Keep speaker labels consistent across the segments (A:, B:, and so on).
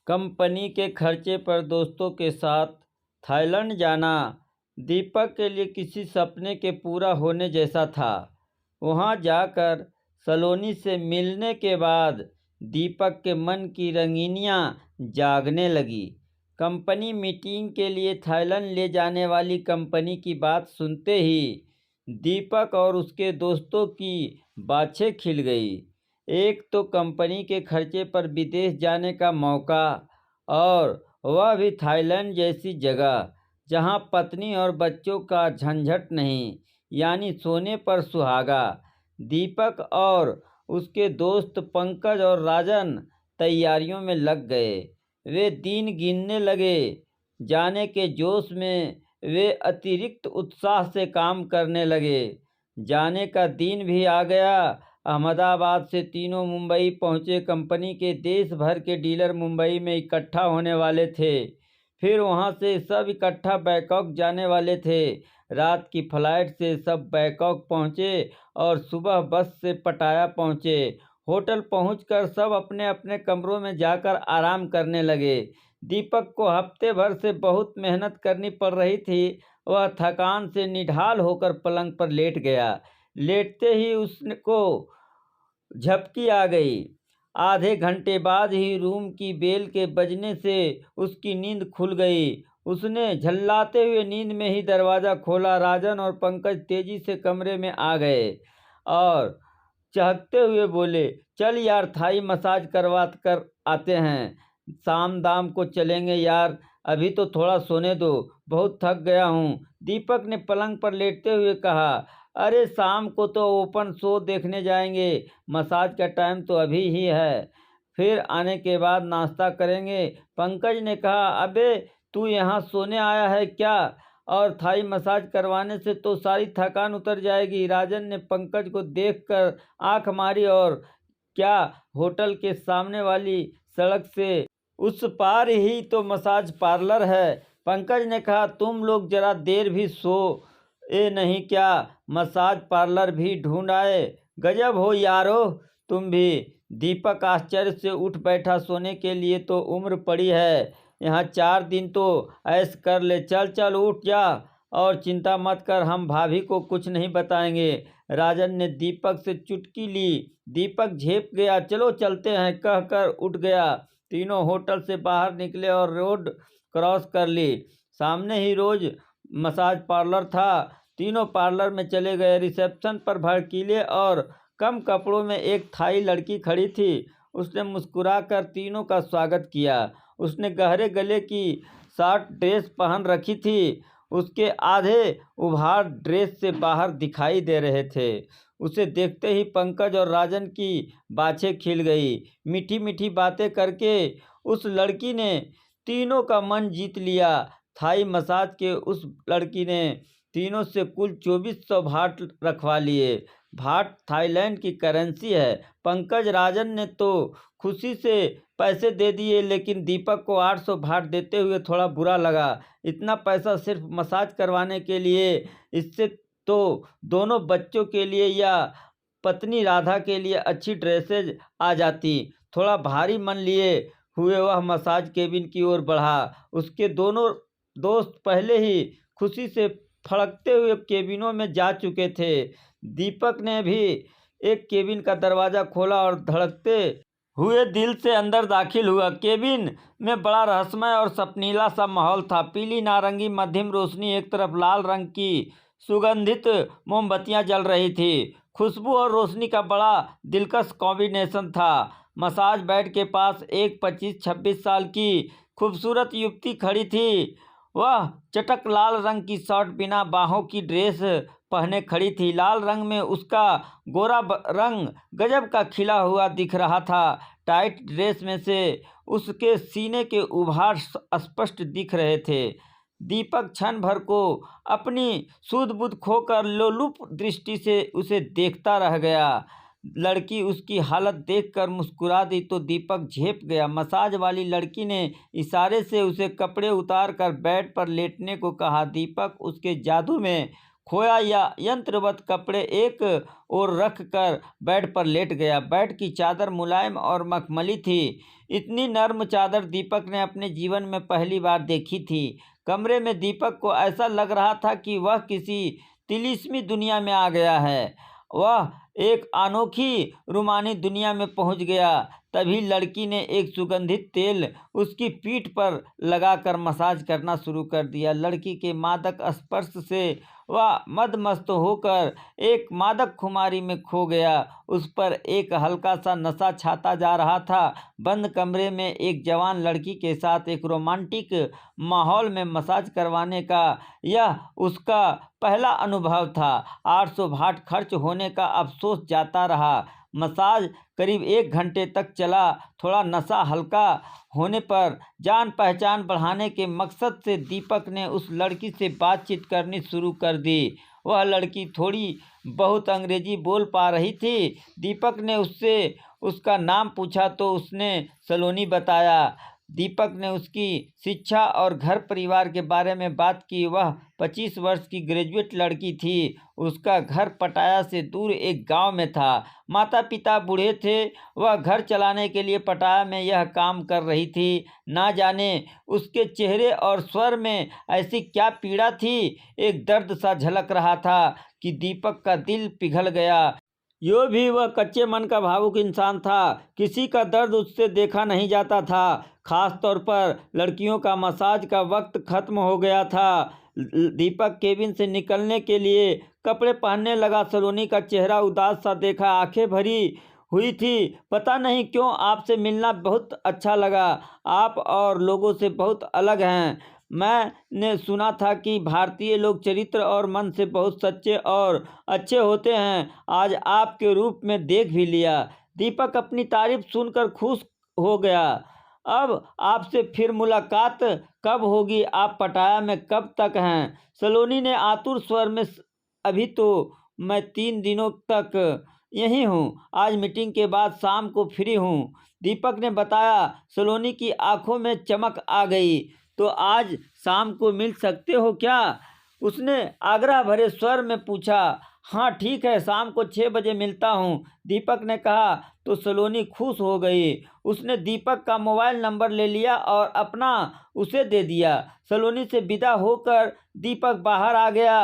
A: Company के खर्चे पर दोस्तों के साथ थाईलैंड जाना दीपक के लिए किसी सपने के पूरा होने जैसा था। वहां जाकर सलोनी से मिलने के बाद दीपक के मन की रंगीनियां जागने लगी। कंपनी मीटिंग के लिए थाईलैंड ले जाने वाली कंपनी की बात सुनते ही दीपक और उसके दोस्तों की बाछें खिल गई। एक तो कंपनी के खर्चे पर विदेश जाने का मौका, और वह भी थाईलैंड जैसी जगह जहां पत्नी और बच्चों का झंझट नहीं, यानी सोने पर सुहागा। दीपक और उसके दोस्त पंकज और राजन तैयारियों में लग गए। वे दिन गिनने लगे। जाने के जोश में वे अतिरिक्त उत्साह से काम करने लगे। जाने का दिन भी आ गया। अहमदाबाद से तीनों मुंबई पहुंचे। कंपनी के देश भर के डीलर मुंबई में इकट्ठा होने वाले थे। फिर वहां से सब इकट्ठा बैंकॉक जाने वाले थे। रात की फ्लाइट से सब बैंकॉक पहुंचे और सुबह बस से पटाया पहुंचे। होटल पहुंचकर सब अपने अपने कमरों में जाकर आराम करने लगे। दीपक को हफ्ते भर से बहुत मेहनत करनी पड़ रही थी। वह थकान से निढाल होकर पलंग पर लेट गया। लेटते ही उसको झपकी आ गई। आधे घंटे बाद ही रूम की बेल के बजने से उसकी नींद खुल गई। उसने झल्लाते हुए नींद में ही दरवाज़ा खोला। राजन और पंकज तेजी से कमरे में आ गए और चहकते हुए बोले, चल यार, थाई मसाज करवा कर आते हैं। शाम दाम को चलेंगे यार, अभी तो थोड़ा सोने दो, बहुत थक गया हूँ। दीपक ने पलंग पर लेटते हुए कहा, अरे शाम को तो ओपन शो देखने जाएंगे, मसाज का टाइम तो अभी ही है, फिर आने के बाद नाश्ता करेंगे। पंकज ने कहा, अबे तू यहाँ सोने आया है क्या? और थाई मसाज करवाने से तो सारी थकान उतर जाएगी। राजन ने पंकज को देखकर आंख मारी। और क्या, होटल के सामने वाली सड़क से उस पार ही तो मसाज पार्लर है। पंकज ने कहा, तुम लोग जरा देर भी सो ए नहीं क्या? मसाज पार्लर भी ढूंढ आए। गजब हो यारो तुम भी। दीपक आश्चर्य से उठ बैठा। सोने के लिए तो उम्र पड़ी है, यहाँ 4 दिन तो ऐश कर ले। चल चल उठ जा और चिंता मत कर, हम भाभी को कुछ नहीं बताएंगे। राजन ने दीपक से चुटकी ली। दीपक झेप गया। चलो चलते हैं कहकर उठ गया। तीनों होटल से बाहर निकले और रोड क्रॉस कर ली। सामने ही रोज मसाज पार्लर था। तीनों पार्लर में चले गए। रिसेप्शन पर भड़कीले और कम कपड़ों में एक थाई लड़की खड़ी थी। उसने मुस्कुराकर तीनों का स्वागत किया। उसने गहरे गले की शॉर्ट ड्रेस पहन रखी थी। उसके आधे उभार ड्रेस से बाहर दिखाई दे रहे थे। उसे देखते ही पंकज और राजन की बाछें खिल गई। मीठी मीठी बातें करके उस लड़की ने तीनों का मन जीत लिया। थाई मसाज के उस लड़की ने तीनों से कुल 2400 भाट रखवा लिए। भाट थाईलैंड की करेंसी है। पंकज राजन ने तो खुशी से पैसे दे दिए, लेकिन दीपक को 800 भाट देते हुए थोड़ा बुरा लगा। इतना पैसा सिर्फ मसाज करवाने के लिए? इससे तो दोनों बच्चों के लिए या पत्नी राधा के लिए अच्छी ड्रेसेज आ जाती। थोड़ा भारी मन लिए हुए वह मसाज केबिन की ओर बढ़ा। उसके दोनों दोस्त पहले ही खुशी से फड़कते हुए केबिनों में जा चुके थे। दीपक ने भी एक केबिन का दरवाज़ा खोला और धड़कते हुए दिल से अंदर दाखिल हुआ। केबिन में बड़ा रहस्यमय और सपनीला सा माहौल था। पीली नारंगी मध्यम रोशनी, एक तरफ लाल रंग की सुगंधित मोमबत्तियां जल रही थी। खुशबू और रोशनी का बड़ा दिलकश कॉम्बिनेशन था। मसाज बेड के पास एक 25-26 साल की खूबसूरत युवती खड़ी थी। वह चटक लाल रंग की शर्ट बिना बाहों की ड्रेस पहने खड़ी थी। लाल रंग में उसका गोरा रंग गजब का खिला हुआ दिख रहा था। टाइट ड्रेस में से उसके सीने के उभार स्पष्ट दिख रहे थे। दीपक क्षण भर को अपनी सूध बुध खोकर लोलुप दृष्टि से उसे देखता रह गया। लड़की उसकी हालत देखकर मुस्कुरा दी तो दीपक झेप गया। मसाज वाली लड़की ने इशारे से उसे कपड़े उतार कर बेड पर लेटने को कहा। दीपक उसके जादू में खोया या यंत्रवत कपड़े एक और रख कर बेड पर लेट गया। बेड की चादर मुलायम और मखमली थी। इतनी नर्म चादर दीपक ने अपने जीवन में पहली बार देखी थी। कमरे में दीपक को ऐसा लग रहा था कि वह किसी तिलिस्मी दुनिया में आ गया है। वह एक अनोखी रूमानी दुनिया में पहुंच गया। तभी लड़की ने एक सुगंधित तेल उसकी पीठ पर लगाकर मसाज करना शुरू कर दिया। लड़की के मादक स्पर्श से वह मदमस्त होकर एक मादक खुमारी में खो गया। उस पर एक हल्का सा नशा छाता जा रहा था। बंद कमरे में एक जवान लड़की के साथ एक रोमांटिक माहौल में मसाज करवाने का यह उसका पहला अनुभव था। 800 भाट खर्च होने का अफसोस जाता रहा। मसाज करीब 1 घंटे तक चला। थोड़ा नशा हल्का होने पर जान पहचान बढ़ाने के मकसद से दीपक ने उस लड़की से बातचीत करनी शुरू कर दी। वह लड़की थोड़ी बहुत अंग्रेजी बोल पा रही थी। दीपक ने उससे उसका नाम पूछा तो उसने सलोनी बताया। दीपक ने उसकी शिक्षा और घर परिवार के बारे में बात की। वह 25 वर्ष की ग्रेजुएट लड़की थी। उसका घर पटाया से दूर एक गांव में था। माता पिता बूढ़े थे। वह घर चलाने के लिए पटाया में यह काम कर रही थी। ना जाने उसके चेहरे और स्वर में ऐसी क्या पीड़ा थी। एक दर्द सा झलक रहा था कि दीपक का दिल पिघल गया। यो भी वह कच्चे मन का भावुक इंसान था। किसी का दर्द उससे देखा नहीं जाता था। खास तौर पर लड़कियों का मसाज का वक्त खत्म हो गया था। दीपक केबिन से निकलने के लिए कपड़े पहनने लगा। सलोनी का चेहरा उदास सा देखा, आंखें भरी हुई थी। पता नहीं क्यों आपसे मिलना बहुत अच्छा लगा। आप और लोगों से बहुत अलग हैं। मैंने सुना था कि भारतीय लोग चरित्र और मन से बहुत सच्चे और अच्छे होते हैं। आज आपके रूप में देख भी लिया। दीपक अपनी तारीफ सुनकर खुश हो गया। अब आपसे फिर मुलाकात कब होगी? आप पटाया में कब तक हैं? सलोनी ने आतुर स्वर में अभी तो मैं 3 दिनों तक यहीं हूँ। आज मीटिंग के बाद शाम को फ्री हूँ, दीपक ने बताया। सलोनी की आंखों में चमक आ गई। तो आज शाम को मिल सकते हो क्या? उसने आग्रह भरे स्वर में पूछा। हाँ ठीक है, शाम को 6 बजे मिलता हूँ, दीपक ने कहा। तो सलोनी खुश हो गई। उसने दीपक का मोबाइल नंबर ले लिया और अपना उसे दे दिया। सलोनी से विदा होकर दीपक बाहर आ गया।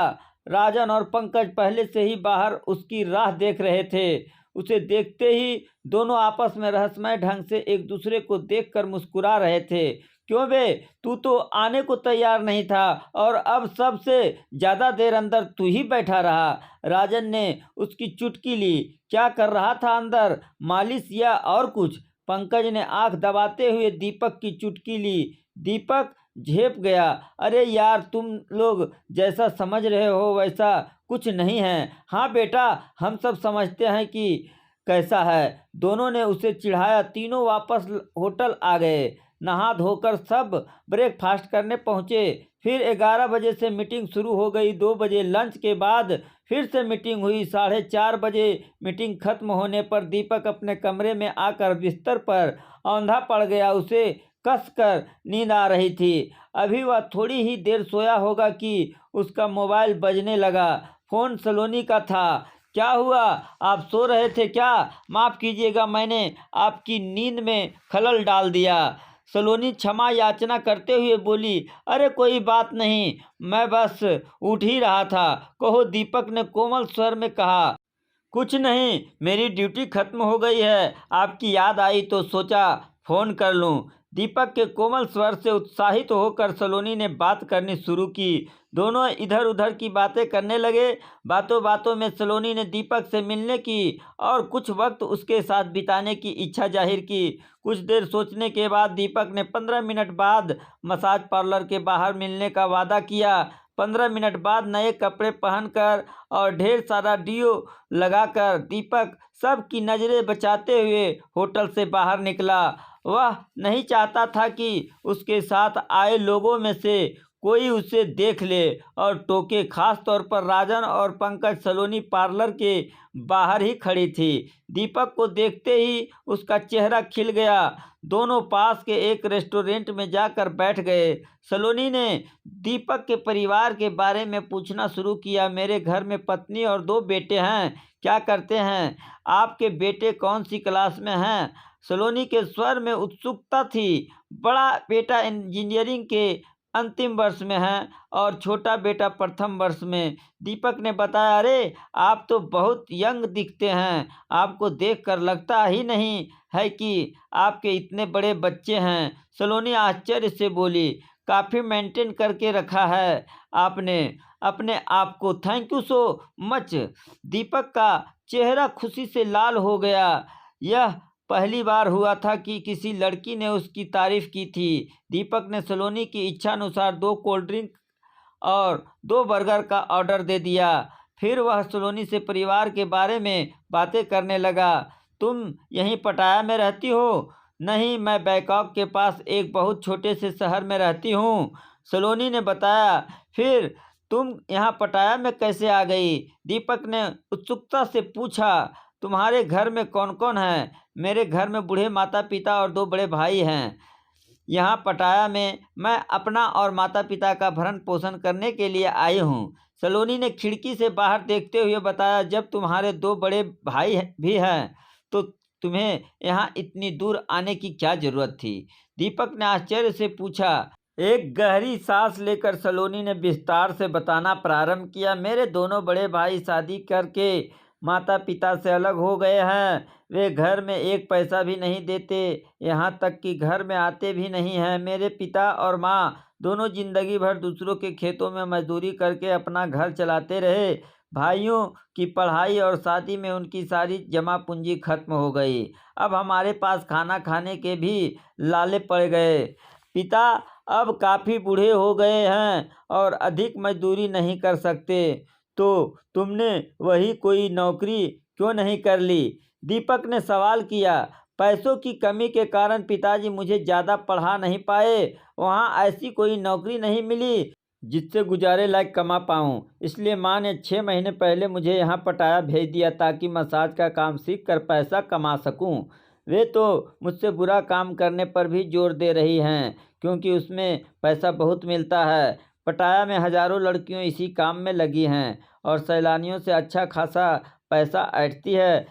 A: राजन और पंकज पहले से ही बाहर उसकी राह देख रहे थे। उसे देखते ही दोनों आपस में रहस्यमय ढंग से एक दूसरे को देखकर मुस्कुरा रहे थे। क्यों बे, तू तो आने को तैयार नहीं था और अब सबसे ज्यादा देर अंदर तू ही बैठा रहा। राजन ने उसकी चुटकी ली। क्या कर रहा था अंदर, मालिश या और कुछ? पंकज ने आंख दबाते हुए दीपक की चुटकी ली। दीपक झेप गया। अरे यार, तुम लोग जैसा समझ रहे हो वैसा कुछ नहीं है। हाँ बेटा, हम सब समझते हैं कि कैसा है। दोनों ने उसे चिढ़ाया। तीनों वापस होटल आ गए। नहा धोकर सब ब्रेकफास्ट करने पहुंचे। फिर 11 बजे से मीटिंग शुरू हो गई। 2 बजे लंच के बाद फिर से मीटिंग हुई। 4:30 बजे मीटिंग खत्म होने पर दीपक अपने कमरे में आकर बिस्तर पर औंधा पड़ गया। उसे कसकर नींद आ रही थी। अभी वह थोड़ी ही देर सोया होगा कि उसका मोबाइल बजने लगा। फोन सलोनी का था। क्या हुआ, आप सो रहे थे क्या? माफ़ कीजिएगा, मैंने आपकी नींद में खलल डाल दिया। सलोनी क्षमा याचना करते हुए बोली। अरे कोई बात नहीं, मैं बस उठ ही रहा था। कहो, दीपक ने कोमल स्वर में कहा। कुछ नहीं, मेरी ड्यूटी खत्म हो गई है। आपकी याद आई तो सोचा फ़ोन कर लूं। दीपक के कोमल स्वर से उत्साहित होकर सलोनी ने बात करनी शुरू की। दोनों इधर उधर की बातें करने लगे। बातों बातों में सलोनी ने दीपक से मिलने की और कुछ वक्त उसके साथ बिताने की इच्छा जाहिर की। कुछ देर सोचने के बाद दीपक ने 15 मिनट बाद मसाज पार्लर के बाहर मिलने का वादा किया। 15 मिनट बाद नए कपड़े पहनकर और ढेर सारा डियो लगाकर दीपक सबकी नज़रें बचाते हुए होटल से बाहर निकला। वह नहीं चाहता था कि उसके साथ आए लोगों में से कोई उसे देख ले और टोके। खास तौर पर राजन और पंकज सलोनी पार्लर के बाहर ही खड़ी थी। दीपक को देखते ही उसका चेहरा खिल गया। दोनों पास के एक रेस्टोरेंट में जाकर बैठ गए। सलोनी ने दीपक के परिवार के बारे में पूछना शुरू किया। मेरे घर में पत्नी और 2 बेटे हैं। क्या करते हैं? आपके बेटे कौन सी क्लास में हैं? सलोनी के स्वर में उत्सुकता थी। बड़ा बेटा इंजीनियरिंग के अंतिम वर्ष में है और छोटा बेटा प्रथम वर्ष में। दीपक ने बताया, अरे आप तो बहुत यंग दिखते हैं। आपको देखकर लगता ही नहीं है कि आपके इतने बड़े बच्चे हैं। सलोनी आश्चर्य से बोली, काफ़ी मेंटेन करके रखा है आपने अपने आप को। Thank you so much. Deepak का चेहरा खुशी से लाल हो गया। यह पहली बार हुआ था कि किसी लड़की ने उसकी तारीफ की थी। दीपक ने सलोनी की इच्छा अनुसार 2 कोल्ड ड्रिंक और 2 बर्गर का ऑर्डर दे दिया। फिर वह सलोनी से परिवार के बारे में बातें करने लगा। तुम यहीं पटाया में रहती हो? नहीं, मैं बैंकॉक के पास एक बहुत छोटे से शहर में रहती हूँ, सलोनी ने बताया। फिर तुम यहाँ पटाया में कैसे आ गई? दीपक ने उत्सुकता से पूछा। तुम्हारे घर में कौन कौन है? मेरे घर में बूढ़े माता पिता और 2 बड़े भाई हैं। यहाँ पटाया में मैं अपना और माता पिता का भरण पोषण करने के लिए आई हूँ, सलोनी ने खिड़की से बाहर देखते हुए बताया। जब तुम्हारे 2 बड़े भाई भी हैं तो तुम्हें यहाँ इतनी दूर आने की क्या जरूरत थी? दीपक ने आश्चर्य से पूछा। एक गहरी सांस लेकर सलोनी ने विस्तार से बताना प्रारंभ किया। मेरे दोनों बड़े भाई शादी करके माता पिता से अलग हो गए हैं। वे घर में एक पैसा भी नहीं देते, यहाँ तक कि घर में आते भी नहीं हैं। मेरे पिता और माँ दोनों जिंदगी भर दूसरों के खेतों में मजदूरी करके अपना घर चलाते रहे। भाइयों की पढ़ाई और शादी में उनकी सारी जमा पूंजी खत्म हो गई। अब हमारे पास खाना खाने के भी लाले पड़ गए। पिता अब काफ़ी बूढ़े हो गए हैं और अधिक मजदूरी नहीं कर सकते। तो तुमने वही कोई नौकरी क्यों नहीं कर ली? दीपक ने सवाल किया। पैसों की कमी के कारण पिताजी मुझे ज़्यादा पढ़ा नहीं पाए। वहाँ ऐसी कोई नौकरी नहीं मिली जिससे गुजारे लायक कमा पाऊँ। इसलिए माँ ने 6 महीने पहले मुझे यहाँ पटाया भेज दिया ताकि मसाज का काम सीख कर पैसा कमा सकूँ। वे तो मुझसे बुरा काम करने पर भी जोर दे रही हैं क्योंकि उसमें पैसा बहुत मिलता है। पटाया में हजारों लड़कियों इसी काम में लगी हैं और सैलानियों से अच्छा खासा पैसा ऐंठती है,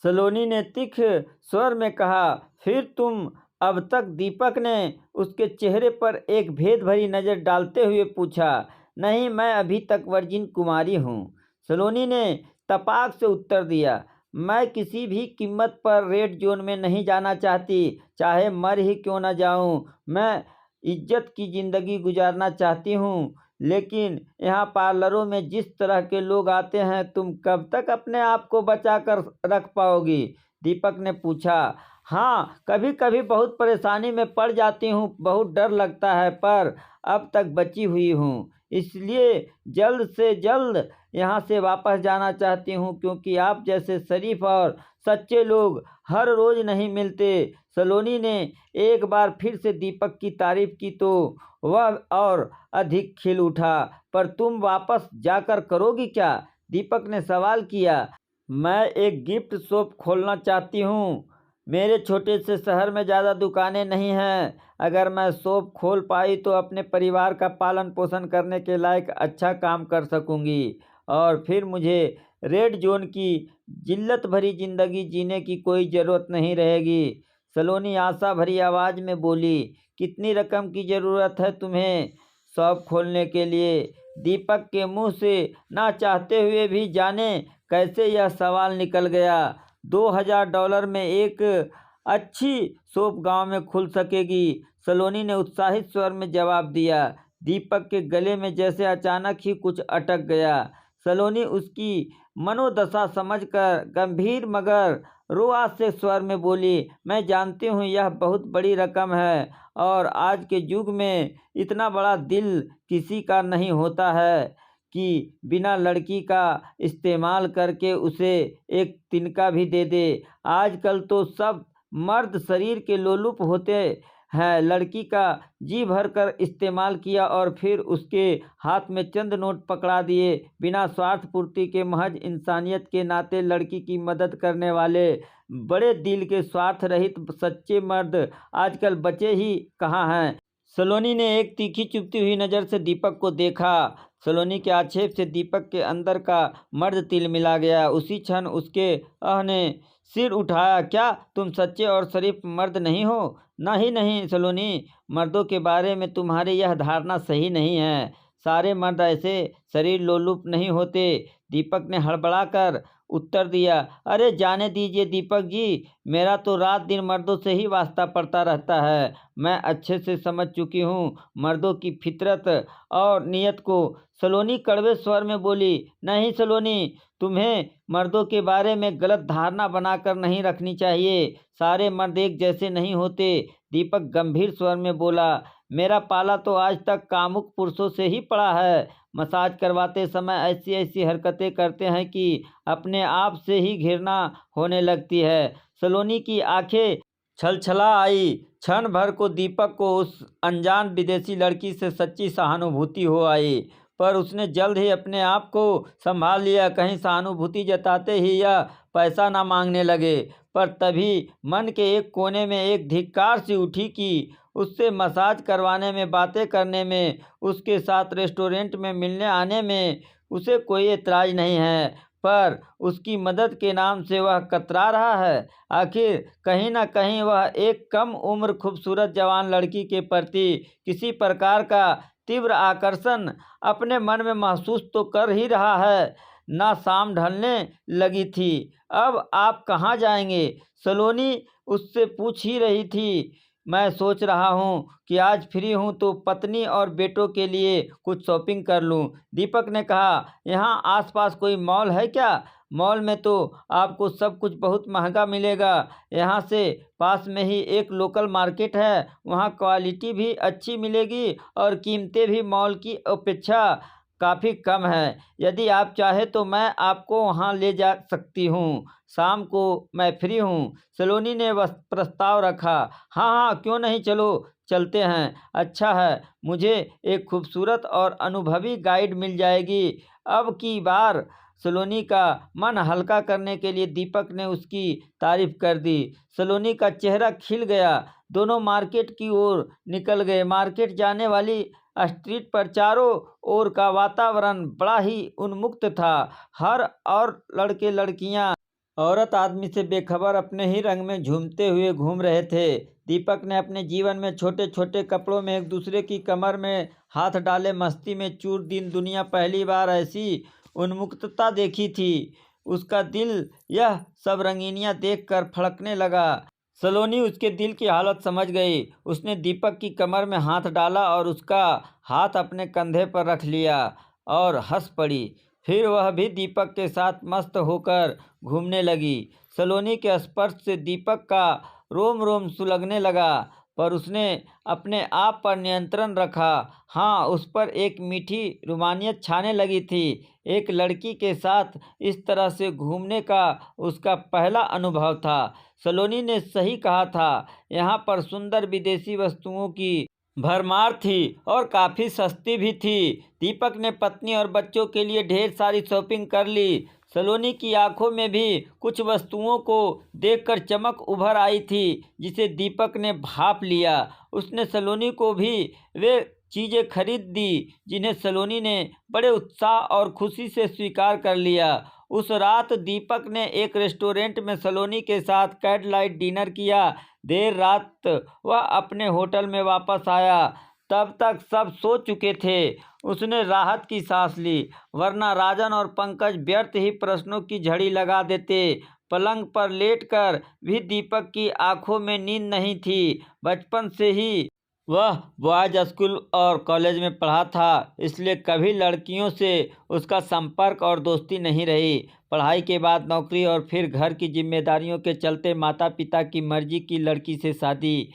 A: सलोनी ने तीखे स्वर में कहा। फिर तुम अब तक? दीपक ने उसके चेहरे पर एक भेद भरी नज़र डालते हुए पूछा। नहीं, मैं अभी तक वर्जिन कुमारी हूँ, सलोनी ने तपाक से उत्तर दिया। मैं किसी भी कीमत पर रेड जोन में नहीं जाना चाहती, चाहे मर ही क्यों न जाऊँ। मैं इज्जत की ज़िंदगी गुजारना चाहती हूँ, लेकिन यहाँ पार्लरों में जिस तरह के लोग आते हैं, तुम कब तक अपने आप को बचा कर रख पाओगी? दीपक ने पूछा। हाँ, कभी कभी बहुत परेशानी में पड़ जाती हूँ, बहुत डर लगता है, पर अब तक बची हुई हूँ। इसलिए जल्द से जल्द यहाँ से वापस जाना चाहती हूँ क्योंकि आप जैसे शरीफ और सच्चे लोग हर रोज़ नहीं मिलते। सलोनी ने एक बार फिर से दीपक की तारीफ की तो वह और अधिक खिल उठा। पर तुम वापस जाकर करोगी क्या? दीपक ने सवाल किया। मैं एक गिफ्ट शॉप खोलना चाहती हूँ। मेरे छोटे से शहर में ज़्यादा दुकानें नहीं हैं। अगर मैं शॉप खोल पाई तो अपने परिवार का पालन पोषण करने के लायक अच्छा काम कर सकूँगी और फिर मुझे रेड जोन की जिल्लत भरी ज़िंदगी जीने की कोई ज़रूरत नहीं रहेगी, सलोनी आशा भरी आवाज़ में बोली। कितनी रकम की ज़रूरत है तुम्हें शॉप खोलने के लिए? दीपक के मुंह से ना चाहते हुए भी जाने कैसे यह सवाल निकल गया। $2000 में एक अच्छी शॉप गांव में खुल सकेगी, सलोनी ने उत्साहित स्वर में जवाब दिया। दीपक के गले में जैसे अचानक ही कुछ अटक गया। सलोनी उसकी मनोदशा समझकर गंभीर मगर रुआब से स्वर में बोली, मैं जानती हूँ यह बहुत बड़ी रकम है और आज के युग में इतना बड़ा दिल किसी का नहीं होता है कि बिना लड़की का इस्तेमाल करके उसे एक तिनका भी दे दे। आजकल तो सब मर्द शरीर के लोलुप होते है। लड़की का जी भर कर इस्तेमाल किया और फिर उसके हाथ में चंद नोट पकड़ा दिए। बिना स्वार्थ पूर्ति के, महज इंसानियत के नाते लड़की की मदद करने वाले बड़े दिल के, स्वार्थ रहित सच्चे मर्द आजकल बचे ही कहाँ हैं। सलोनी ने एक तीखी चुभती हुई नज़र से दीपक को देखा। सलोनी के आक्षेप से दीपक के अंदर का मर्द तिलमिला गया। उसी क्षण उसके अह ने सिर उठाया। क्या तुम सच्चे और शरीफ मर्द नहीं हो? नहीं नहीं सलोनी, मर्दों के बारे में तुम्हारी यह धारणा सही नहीं है। सारे मर्द ऐसे शरीर लोलुप नहीं होते। दीपक ने हड़बड़ाकर उत्तर दिया। अरे जाने दीजिए दीपक जी, मेरा तो रात दिन मर्दों से ही वास्ता पड़ता रहता है। मैं अच्छे से समझ चुकी हूँ मर्दों की फितरत और नीयत को। सलोनी कड़वे स्वर में बोली। नहीं सलोनी, तुम्हें मर्दों के बारे में गलत धारणा बनाकर नहीं रखनी चाहिए। सारे मर्द एक जैसे नहीं होते। दीपक गंभीर स्वर में बोला। मेरा पाला तो आज तक कामुक पुरुषों से ही पड़ा है। मसाज करवाते समय ऐसी ऐसी हरकतें करते हैं कि अपने आप से ही घृणा होने लगती है। सलोनी की आंखें छलछला आई। क्षण भर को दीपक को उस अनजान विदेशी लड़की से सच्ची सहानुभूति हो आई, पर उसने जल्द ही अपने आप को संभाल लिया। कहीं सहानुभूति जताते ही यह पैसा ना मांगने लगे। पर तभी मन के एक कोने में एक धिक्कार सी उठी कि उससे मसाज करवाने में, बातें करने में, उसके साथ रेस्टोरेंट में मिलने आने में उसे कोई एतराज़ नहीं है, पर उसकी मदद के नाम से वह कतरा रहा है। आखिर कहीं ना कहीं वह एक कम उम्र खूबसूरत जवान लड़की के प्रति किसी प्रकार का तीव्र आकर्षण अपने मन में महसूस तो कर ही रहा है। ना शाम ढलने लगी थी। अब आप कहाँ जाएंगे? सलोनी उससे पूछ ही रही थी। मैं सोच रहा हूँ कि आज फ्री हूँ तो पत्नी और बेटों के लिए कुछ शॉपिंग कर लूँ। दीपक ने कहा। यहाँ आसपास कोई मॉल है क्या? मॉल में तो आपको सब कुछ बहुत महंगा मिलेगा। यहाँ से पास में ही एक लोकल मार्केट है, वहाँ क्वालिटी भी अच्छी मिलेगी और कीमतें भी मॉल की अपेक्षा काफ़ी कम है। यदि आप चाहे तो मैं आपको वहाँ ले जा सकती हूँ। शाम को मैं फ्री हूँ। सलोनी ने वह प्रस्ताव रखा। हाँ हाँ, क्यों नहीं, चलो चलते हैं। अच्छा है, मुझे एक खूबसूरत और अनुभवी गाइड मिल जाएगी। अब की बार सलोनी का मन हल्का करने के लिए दीपक ने उसकी तारीफ कर दी। सलोनी का चेहरा खिल गया। दोनों मार्केट की ओर निकल गए। मार्केट जाने वाली स्ट्रीट पर चारों ओर का वातावरण बड़ा ही उन्मुक्त था। हर और लड़के लड़कियां, औरत आदमी से बेखबर अपने ही रंग में झूमते हुए घूम रहे थे। दीपक ने अपने जीवन में छोटे छोटे कपड़ों में एक दूसरे की कमर में हाथ डाले मस्ती में चूर दिन दुनिया पहली बार ऐसी उन्मुक्तता देखी थी। उसका दिल यह सब रंगीनियां देखकर फड़कने लगा। सलोनी उसके दिल की हालत समझ गई। उसने दीपक की कमर में हाथ डाला और उसका हाथ अपने कंधे पर रख लिया और हंस पड़ी। फिर वह भी दीपक के साथ मस्त होकर घूमने लगी। सलोनी के स्पर्श से दीपक का रोम रोम सुलगने लगा, पर उसने अपने आप पर नियंत्रण रखा। हाँ, उस पर एक मीठी रुमानियत छाने लगी थी। एक लड़की के साथ इस तरह से घूमने का उसका पहला अनुभव था। सलोनी ने सही कहा था। यहाँ पर सुंदर विदेशी वस्तुओं की भरमार थी और काफ़ी सस्ती भी थी। दीपक ने पत्नी और बच्चों के लिए ढेर सारी शॉपिंग कर ली। सलोनी की आंखों में भी कुछ वस्तुओं को देखकर चमक उभर आई थी, जिसे दीपक ने भाप लिया। उसने सलोनी को भी वे चीज़ें खरीद दी जिन्हें सलोनी ने बड़े उत्साह और खुशी से स्वीकार कर लिया। उस रात दीपक ने एक रेस्टोरेंट में सलोनी के साथ कैंडलाइट डिनर किया। देर रात वह अपने होटल में वापस आया। तब तक सब सो चुके थे। उसने राहत की सांस ली, वरना राजन और पंकज व्यर्थ ही प्रश्नों की झड़ी लगा देते। पलंग पर लेटकर भी दीपक की आंखों में नींद नहीं थी। बचपन से ही वह बॉयज स्कूल और कॉलेज में पढ़ा था, इसलिए कभी लड़कियों से उसका संपर्क और दोस्ती नहीं रही। पढ़ाई के बाद नौकरी और फिर घर की जिम्मेदारियों के चलते माता पिता की मर्जी की लड़की से शादी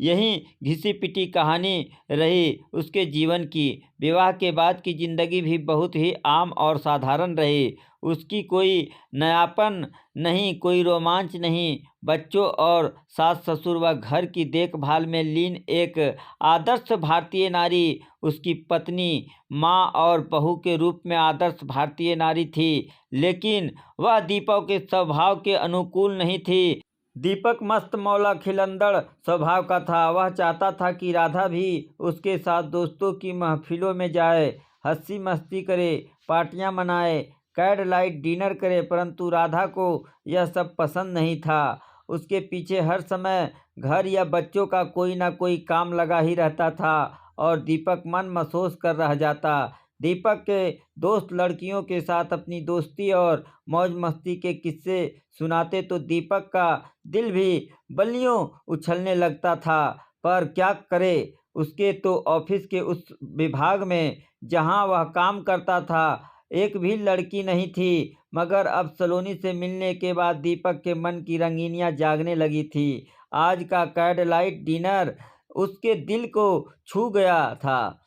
A: यही घिसी पिटी कहानी रही उसके जीवन की। विवाह के बाद की जिंदगी भी बहुत ही आम और साधारण रही। उसकी कोई नयापन नहीं, कोई रोमांच नहीं। बच्चों और सास ससुर व घर की देखभाल में लीन एक आदर्श भारतीय नारी उसकी पत्नी, माँ और बहू के रूप में आदर्श भारतीय नारी थी। लेकिन वह दीपक के स्वभाव के अनुकूल नहीं थी। दीपक मस्त मौला खिलंदड़ स्वभाव का था। वह चाहता था कि राधा भी उसके साथ दोस्तों की महफिलों में जाए, हंसी मस्ती करे, पार्टियां मनाए, कैंड लाइट डिनर करे, परंतु राधा को यह सब पसंद नहीं था। उसके पीछे हर समय घर या बच्चों का कोई ना कोई काम लगा ही रहता था और दीपक मन मसोस कर रह जाता। दीपक के दोस्त लड़कियों के साथ अपनी दोस्ती और मौज मस्ती के किस्से सुनाते तो दीपक का दिल भी बल्लियों उछलने लगता था। पर क्या करे, उसके तो ऑफिस के उस विभाग में जहां वह काम करता था एक भी लड़की नहीं थी। मगर अब सलोनी से मिलने के बाद दीपक के मन की रंगीनियां जागने लगी थी। आज का कैंड लाइट डिनर उसके दिल को छू गया था।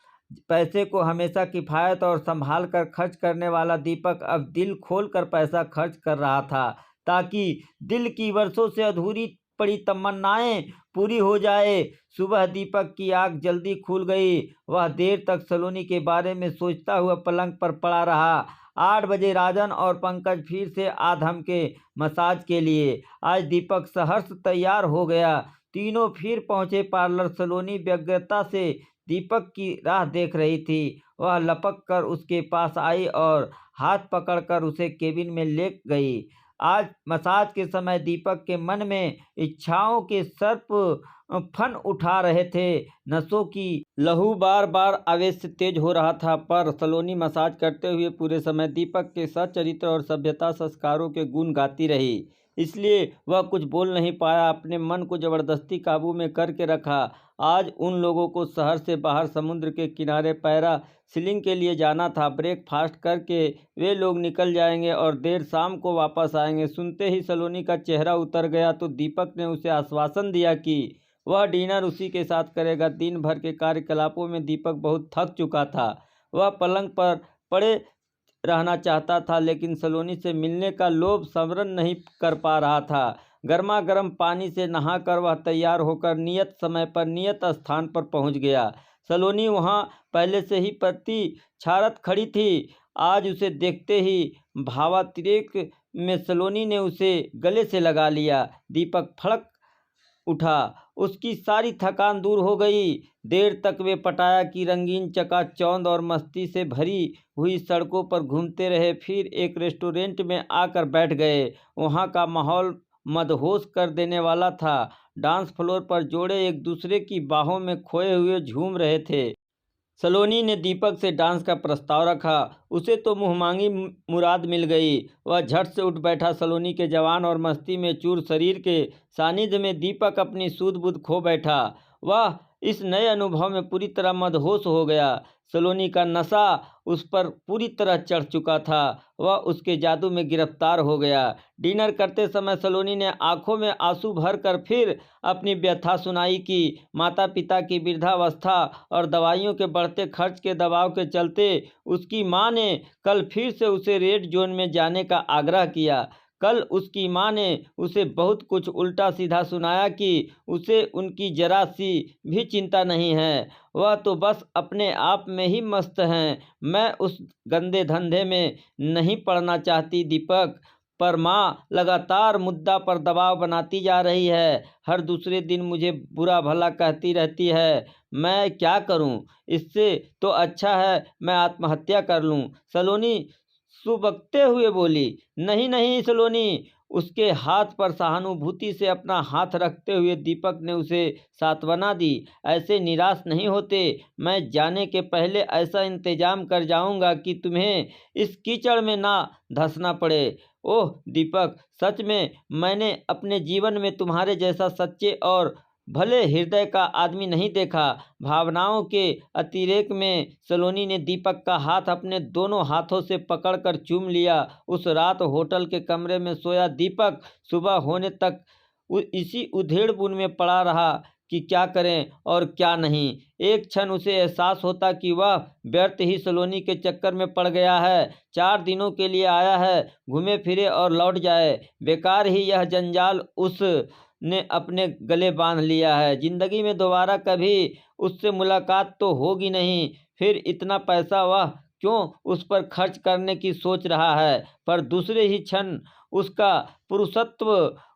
A: पैसे को हमेशा किफ़ायत और संभाल कर खर्च करने वाला दीपक अब दिल खोल कर पैसा खर्च कर रहा था, ताकि दिल की वर्षों से अधूरी पड़ी तमन्नाएं पूरी हो जाए। सुबह दीपक की आंख जल्दी खुल गई। वह देर तक सलोनी के बारे में सोचता हुआ पलंग पर पड़ा रहा। 8 बजे राजन और पंकज फिर से आ धमके मसाज के लिए। आज दीपक सहर्ष तैयार हो गया। तीनों फिर पहुंचे पार्लर। सलोनी व्यग्रता से दीपक की राह देख रही थी। वह लपक कर उसके पास आई और हाथ पकड़कर उसे केबिन में ले गई। आज मसाज के समय दीपक के मन में इच्छाओं के सर्प फन उठा रहे थे। नसों की लहू बार बार आवेश से तेज हो रहा था। पर सलोनी मसाज करते हुए पूरे समय दीपक के सच्चरित्र और सभ्यता संस्कारों के गुण गाती रही। इसलिए वह कुछ बोल नहीं पाया। अपने मन को जबरदस्ती काबू में करके रखा। आज उन लोगों को शहर से बाहर समुद्र के किनारे पैरा सीलिंग के लिए जाना था। ब्रेकफास्ट करके वे लोग निकल जाएंगे और देर शाम को वापस आएंगे। सुनते ही सलोनी का चेहरा उतर गया तो दीपक ने उसे आश्वासन दिया कि वह डिनर उसी के साथ करेगा। दिन भर के कार्यकलापों में दीपक बहुत थक चुका था। वह पलंग पर पड़े रहना चाहता था, लेकिन सलोनी से मिलने का लोभ संवरण नहीं कर पा रहा था। गर्मा गर्म पानी से नहाकर वह तैयार होकर नियत समय पर नियत स्थान पर पहुंच गया। सलोनी वहां पहले से ही प्रतीक्षारत खड़ी थी। आज उसे देखते ही भावातिरेक में सलोनी ने उसे गले से लगा लिया। दीपक फड़क उठा। उसकी सारी थकान दूर हो गई। देर तक वे पटाया की रंगीन चकाचौंध और मस्ती से भरी हुई सड़कों पर घूमते रहे। फिर एक रेस्टोरेंट में आकर बैठ गए। वहाँ का माहौल मदहोश कर देने वाला था। डांस फ्लोर पर जोड़े एक दूसरे की बाहों में खोए हुए झूम रहे थे। सलोनी ने दीपक से डांस का प्रस्ताव रखा। उसे तो मुंहमांगी मुराद मिल गई। वह झट से उठ बैठा। सलोनी के जवान और मस्ती में चूर शरीर के सानिध्य में दीपक अपनी सूध-बूध खो बैठा। वह इस नए अनुभव में पूरी तरह मदहोश हो गया। सलोनी का नशा उस पर पूरी तरह चढ़ चुका था। वह उसके जादू में गिरफ्तार हो गया। डिनर करते समय सलोनी ने आंखों में आंसू भरकर फिर अपनी व्यथा सुनाई कि माता पिता की वृद्धावस्था और दवाइयों के बढ़ते खर्च के दबाव के चलते उसकी मां ने कल फिर से उसे रेड जोन में जाने का आग्रह किया। कल उसकी मां ने उसे बहुत कुछ उल्टा सीधा सुनाया कि उसे उनकी जरा सी भी चिंता नहीं है। वह तो बस अपने आप में ही मस्त हैं। मैं उस गंदे धंधे में नहीं पड़ना चाहती दीपक, पर माँ लगातार मुद्दा पर दबाव बनाती जा रही है। हर दूसरे दिन मुझे बुरा भला कहती रहती है। मैं क्या करूं? इससे तो अच्छा है मैं आत्महत्या कर लूं। सलोनी सुबकते हुए बोली। नहीं नहीं सलोनी। उसके हाथ पर सहानुभूति से अपना हाथ रखते हुए दीपक ने उसे सांत्वना दी। ऐसे निराश नहीं होते। मैं जाने के पहले ऐसा इंतजाम कर जाऊंगा कि तुम्हें इस कीचड़ में ना धंसना पड़े। ओह दीपक, सच में मैंने अपने जीवन में तुम्हारे जैसा सच्चे और भले हृदय का आदमी नहीं देखा। भावनाओं के अतिरेक में सलोनी ने दीपक का हाथ अपने दोनों हाथों से पकड़कर चूम लिया। उस रात होटल के कमरे में सोया दीपक सुबह होने तक इसी उधेड़ बुन में पड़ा रहा कि क्या करें और क्या नहीं। एक क्षण उसे एहसास होता कि वह व्यर्थ ही सलोनी के चक्कर में पड़ गया है। 4 दिनों के लिए आया है, घूमे फिरे और लौट जाए। बेकार ही यह जंजाल उसने अपने गले बांध लिया है। जिंदगी में दोबारा कभी उससे मुलाकात तो होगी नहीं, फिर इतना पैसा वह क्यों उस पर खर्च करने की सोच रहा है। पर दूसरे ही क्षण उसका पुरुषत्व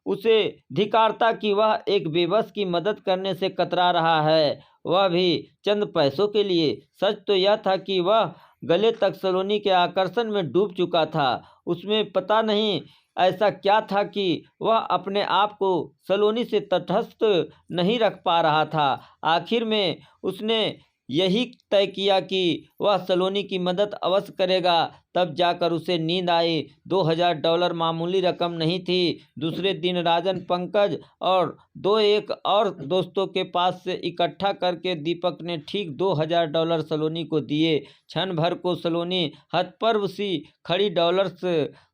A: उसे धिक्कारता कि वह एक बेबस की मदद करने से कतरा रहा है, वह भी चंद पैसों के लिए। सच तो यह था कि वह गले तक सलोनी के आकर्षण में डूब चुका था। उसमें पता नहीं ऐसा क्या था कि वह अपने आप को सलोनी से तटस्थ नहीं रख पा रहा था। आखिर में उसने यही तय किया कि वह सलोनी की मदद अवश्य करेगा। तब जाकर उसे नींद आई। $2000 मामूली रकम नहीं थी। दूसरे दिन राजन, पंकज और एक और दोस्तों के पास से इकट्ठा करके दीपक ने ठीक $2000 सलोनी को दिए। क्षण भर को सलोनी हतप्रभ सी खड़ी डॉलर्स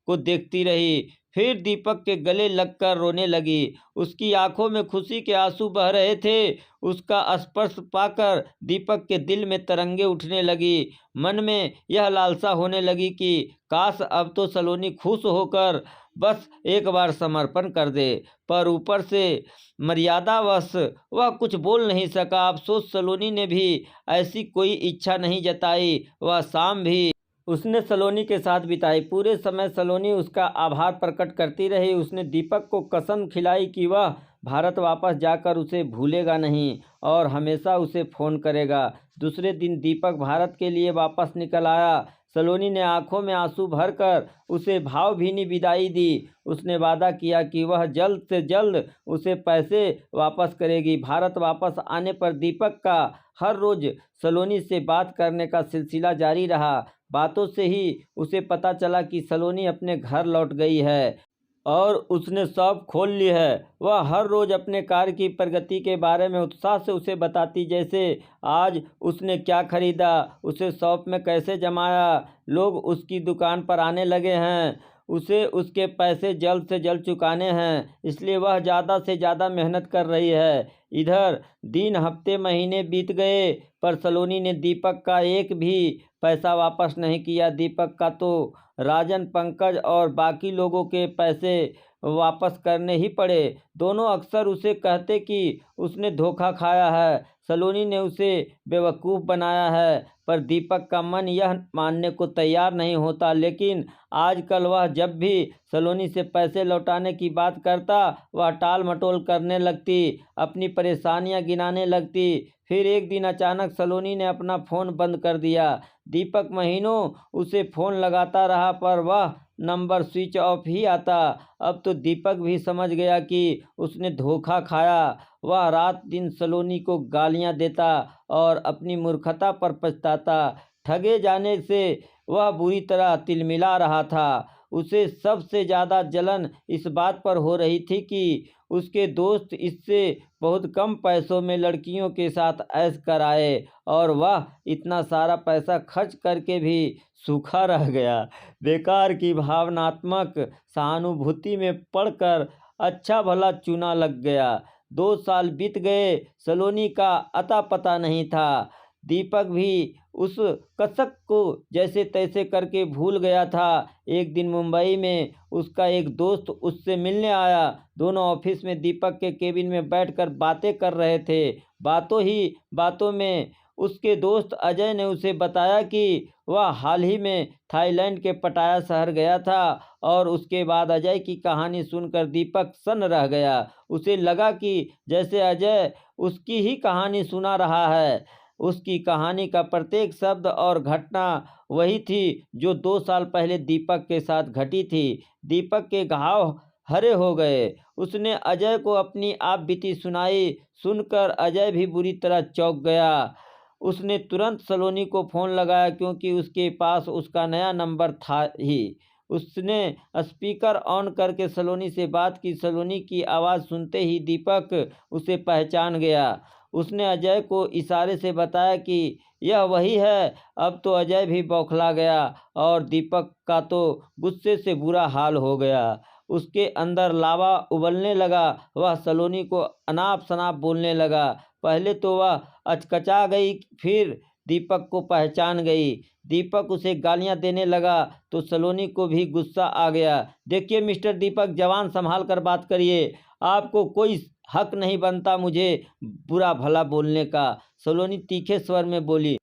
A: को देखती रही, फिर दीपक के गले लगकर रोने लगी। उसकी आंखों में खुशी के आंसू बह रहे थे। उसका स्पर्श पाकर दीपक के दिल में तरंगे उठने लगी। मन में यह लालसा होने लगी कि काश अब तो सलोनी खुश होकर बस एक बार समर्पण कर दे। पर ऊपर से मर्यादावश वह कुछ बोल नहीं सका। अफसोस सलोनी ने भी ऐसी कोई इच्छा नहीं जताई। वह शाम भी उसने सलोनी के साथ बिताई। पूरे समय सलोनी उसका आभार प्रकट करती रही। उसने दीपक को कसम खिलाई कि वह भारत वापस जाकर उसे भूलेगा नहीं और हमेशा उसे फ़ोन करेगा। दूसरे दिन दीपक भारत के लिए वापस निकल आया। सलोनी ने आंखों में आंसू भरकर उसे भावभीनी विदाई दी। उसने वादा किया कि वह जल्द से जल्द उसे पैसे वापस करेगी। भारत वापस आने पर दीपक का हर रोज़ सलोनी से बात करने का सिलसिला जारी रहा। बातों से ही उसे पता चला कि सलोनी अपने घर लौट गई है और उसने शॉप खोल ली है। वह हर रोज़ अपने कार्य की प्रगति के बारे में उत्साह से उसे बताती, जैसे आज उसने क्या खरीदा, उसे शॉप में कैसे जमाया, लोग उसकी दुकान पर आने लगे हैं, उसे उसके पैसे जल्द से जल्द चुकाने हैं, इसलिए वह ज़्यादा से ज़्यादा मेहनत कर रही है। इधर दिन, हफ्ते, महीने बीत गए पर सलोनी ने दीपक का एक भी पैसा वापस नहीं किया। दीपक का तो राजन, पंकज और बाकी लोगों के पैसे वापस करने ही पड़े। दोनों अक्सर उसे कहते कि उसने धोखा खाया है, सलोनी ने उसे बेवकूफ़ बनाया है, पर दीपक का मन यह मानने को तैयार नहीं होता। लेकिन आजकल वह जब भी सलोनी से पैसे लौटाने की बात करता, वह टाल मटोल करने लगती, अपनी परेशानियां गिनाने लगती। फिर एक दिन अचानक सलोनी ने अपना फ़ोन बंद कर दिया। दीपक महीनों उसे फ़ोन लगाता रहा पर वह नंबर स्विच ऑफ ही आता। अब तो दीपक भी समझ गया कि उसने धोखा खाया। वह रात दिन सलोनी को गालियां देता और अपनी मूर्खता पर पछताता। ठगे जाने से वह बुरी तरह तिलमिला रहा था। उसे सबसे ज़्यादा जलन इस बात पर हो रही थी कि उसके दोस्त इससे बहुत कम पैसों में लड़कियों के साथ ऐश कर आए और वह इतना सारा पैसा खर्च करके भी सूखा रह गया। बेकार की भावनात्मक सहानुभूति में पड़कर अच्छा भला चूना लग गया। 2 साल बीत गए, सलोनी का अता पता नहीं था। दीपक भी उस कसक को जैसे तैसे करके भूल गया था। एक दिन मुंबई में उसका एक दोस्त उससे मिलने आया। दोनों ऑफिस में दीपक के केबिन में बैठकर बातें कर रहे थे। बातों ही बातों में उसके दोस्त अजय ने उसे बताया कि वह हाल ही में थाईलैंड के पटाया शहर गया था और उसके बाद अजय की कहानी सुनकर दीपक सन्न रह गया। उसे लगा कि जैसे अजय उसकी ही कहानी सुना रहा है। उसकी कहानी का प्रत्येक शब्द और घटना वही थी जो 2 साल पहले दीपक के साथ घटी थी। दीपक के घाव हरे हो गए। उसने अजय को अपनी आप बीती सुनाई। सुनकर अजय भी बुरी तरह चौंक गया। उसने तुरंत सलोनी को फ़ोन लगाया क्योंकि उसके पास उसका नया नंबर था ही। उसने स्पीकर ऑन करके सलोनी से बात की। सलोनी की आवाज़ सुनते ही दीपक उसे पहचान गया। उसने अजय को इशारे से बताया कि यह वही है। अब तो अजय भी बौखला गया और दीपक का तो गुस्से से बुरा हाल हो गया। उसके अंदर लावा उबलने लगा। वह सलोनी को अनाप शनाप बोलने लगा। पहले तो वह अचकचा गई, फिर दीपक को पहचान गई। दीपक उसे गालियां देने लगा तो सलोनी को भी गुस्सा आ गया। देखिए मिस्टर दीपक, जवान संभाल कर बात करिए, आपको कोई हक नहीं बनता मुझे बुरा भला बोलने का। सलोनी तीखे स्वर में बोली,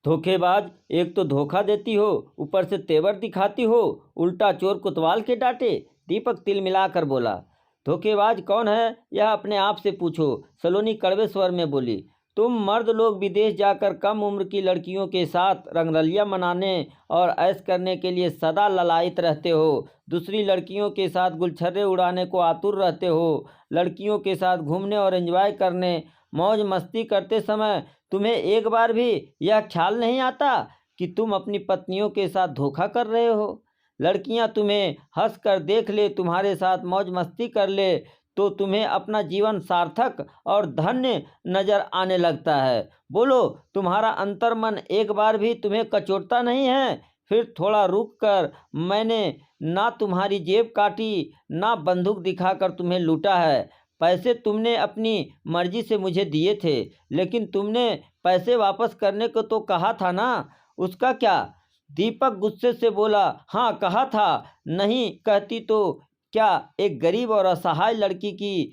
A: धोखेबाज, एक तो धोखा देती हो, ऊपर से तेवर दिखाती हो, उल्टा चोर कोतवाल के डांटे। दीपक तिल मिलाकर बोला, धोखेबाज कौन है यह अपने आप से पूछो। सलोनी कड़वे स्वर में बोली, तुम मर्द लोग विदेश जाकर कम उम्र की लड़कियों के साथ रंगरलियां मनाने और ऐश करने के लिए सदा ललायित रहते हो। दूसरी लड़कियों के साथ गुलछर्रे उड़ाने को आतुर रहते हो। लड़कियों के साथ घूमने और एंजॉय करने, मौज मस्ती करते समय तुम्हें एक बार भी यह ख्याल नहीं आता कि तुम अपनी पत्नियों के साथ धोखा कर रहे हो। लड़कियां तुम्हें हंस कर देख ले, तुम्हारे साथ मौज मस्ती कर ले तो तुम्हें अपना जीवन सार्थक और धन्य नजर आने लगता है। बोलो, तुम्हारा अंतर्मन एक बार भी तुम्हें कचोटता नहीं है? फिर थोड़ा रुक कर, मैंने ना तुम्हारी जेब काटी, ना बंदूक दिखाकर तुम्हें लूटा है। पैसे तुमने अपनी मर्जी से मुझे दिए थे, लेकिन तुमने पैसे वापस करने को तो कहा था ना, उसका क्या? दीपक गुस्से से बोला, हाँ कहा था, नहीं कहती तो क्या एक गरीब और असहाय लड़की की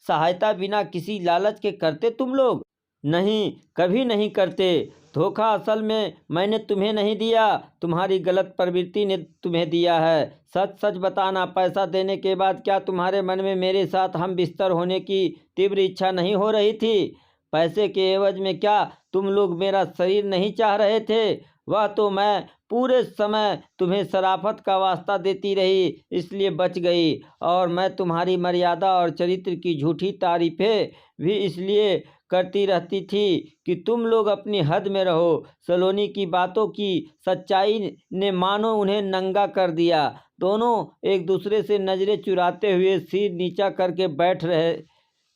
A: सहायता बिना किसी लालच के करते तुम लोग? नहीं, कभी नहीं करते। धोखा असल में मैंने तुम्हें नहीं दिया, तुम्हारी गलत प्रवृत्ति ने तुम्हें दिया है। सच सच बताना, पैसा देने के बाद क्या तुम्हारे मन में मेरे साथ हम बिस्तर होने की तीव्र इच्छा नहीं हो रही थी? पैसे के एवज में क्या तुम लोग मेरा शरीर नहीं चाह रहे थे? वह तो मैं पूरे समय तुम्हें शराफत का वास्ता देती रही, इसलिए बच गई। और मैं तुम्हारी मर्यादा और चरित्र की झूठी तारीफें भी इसलिए करती रहती थी कि तुम लोग अपनी हद में रहो। सलोनी की बातों की सच्चाई ने मानो उन्हें नंगा कर दिया। दोनों एक दूसरे से नजरें चुराते हुए सिर नीचा करके बैठ रहे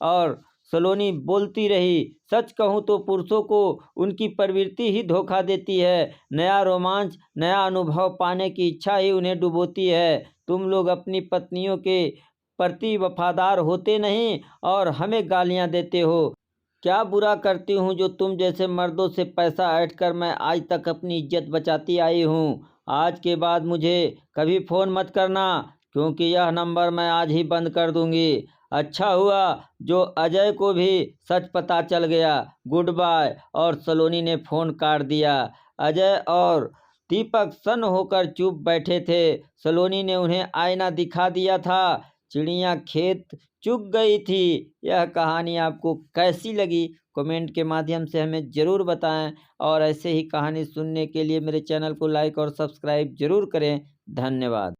A: और सलोनी बोलती रही, सच कहूँ तो पुरुषों को उनकी प्रवृत्ति ही धोखा देती है। नया रोमांच, नया अनुभव पाने की इच्छा ही उन्हें डुबोती है। तुम लोग अपनी पत्नियों के प्रति वफादार होते नहीं और हमें गालियां देते हो। क्या बुरा करती हूँ जो तुम जैसे मर्दों से पैसा ऐंठ कर मैं आज तक अपनी इज्जत बचाती आई हूँ। आज के बाद मुझे कभी फ़ोन मत करना, क्योंकि यह नंबर मैं आज ही बंद कर दूंगी। अच्छा हुआ जो अजय को भी सच पता चल गया। Good bye. और सलोनी ने फ़ोन काट दिया। अजय और दीपक सन्न होकर चुप बैठे थे। सलोनी ने उन्हें आईना दिखा दिया था। चिड़िया खेत चुग गई थी। यह कहानी आपको कैसी लगी कमेंट के माध्यम से हमें ज़रूर बताएं, और ऐसे ही कहानी सुनने के लिए मेरे चैनल को लाइक और सब्सक्राइब ज़रूर करें। धन्यवाद।